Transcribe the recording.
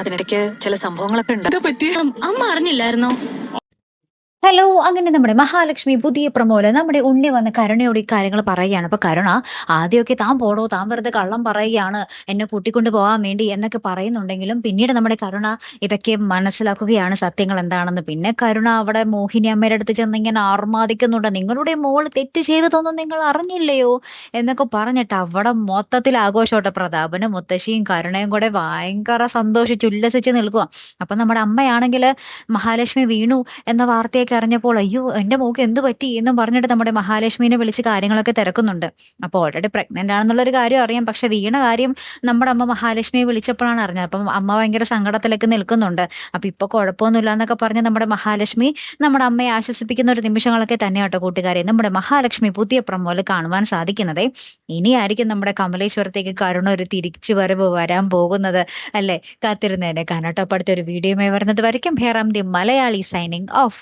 അതിനിടയ്ക്ക് ചില സംഭവങ്ങളൊക്കെ ഉണ്ട്. അമ്മ അറിഞ്ഞില്ലായിരുന്നോ? ഹലോ, അങ്ങനെ നമ്മുടെ മഹാലക്ഷ്മി പുതിയ പ്രമോല് നമ്മുടെ ഉണ്ണി വന്ന് കരുണയോട് ഈ കാര്യങ്ങൾ പറയുകയാണ്. അപ്പൊ കരുണ ആദ്യമൊക്കെ താൻ പോടോ, താൻ വെറുതെ കള്ളം പറയുകയാണ്, എന്നെ കൂട്ടിക്കൊണ്ട് പോകാൻ വേണ്ടി എന്നൊക്കെ പറയുന്നുണ്ടെങ്കിലും പിന്നീട് നമ്മുടെ കരുണ ഇതൊക്കെ മനസ്സിലാക്കുകയാണ് സത്യങ്ങൾ എന്താണെന്ന്. പിന്നെ കരുണ അവിടെ മോഹിനി അമ്മയുടെ അടുത്ത് ചെന്ന് ഇങ്ങനെ ആർമാദിക്കുന്നുണ്ട്. നിങ്ങളുടെ മോള് തെറ്റ് ചെയ്തതൊന്നും നിങ്ങൾ അറിഞ്ഞില്ലയോ എന്നൊക്കെ പറഞ്ഞിട്ട് അവിടെ മൊത്തത്തിൽ ആഘോഷോട്ടെ. പ്രതാപനും മുത്തശ്ശിയും കരുണയും കൂടെ ഭയങ്കര സന്തോഷിച്ച് ഉല്ലസിച്ച് നിൽക്കുക. അപ്പൊ നമ്മുടെ അമ്മയാണെങ്കിൽ മഹാലക്ഷ്മി വീണു എന്ന വാർത്തയൊക്കെ അറിഞ്ഞപ്പോൾ അയ്യോ എന്റെ മോക്ക് എന്ത് പറ്റി എന്നും പറഞ്ഞിട്ട് നമ്മുടെ മഹാലക്ഷ്മിനെ വിളിച്ച് കാര്യങ്ങളൊക്കെ തിരക്കുന്നുണ്ട്. അപ്പോൾ ഓൾറെഡി പ്രഗ്നന്റ് ആണെന്നുള്ളൊരു കാര്യം അറിയാം, പക്ഷെ വീണ കാര്യം നമ്മുടെ അമ്മ മഹാലക്ഷ്മിയെ വിളിച്ചപ്പോഴാണ് അറിഞ്ഞത്. അപ്പം അമ്മ ഭയങ്കര സങ്കടത്തിലേക്ക് നിൽക്കുന്നുണ്ട്. അപ്പൊ ഇപ്പൊ കുഴപ്പമൊന്നുമില്ല എന്നൊക്കെ പറഞ്ഞ് നമ്മുടെ മഹാലക്ഷ്മി നമ്മുടെ അമ്മയെ ആശ്വസിപ്പിക്കുന്ന ഒരു നിമിഷങ്ങളൊക്കെ തന്നെ കേട്ടോ കൂട്ടുകാരെ നമ്മുടെ മഹാലക്ഷ്മി പുതിയ പ്രമോല് കാണുവാൻ സാധിക്കുന്നത്. ഇനിയായിരിക്കും നമ്മുടെ കമലേശ്വരത്തേക്ക് കരുണ ഒരു തിരിച്ചു വരവ് വരാൻ പോകുന്നത് അല്ലെ? കാത്തിരുന്നതിനെ കാണാട്ടോ. അടുത്തൊരു വീഡിയോയുമായി വരുന്നത് വരയ്ക്കും Hey Ram the Malayali signing off.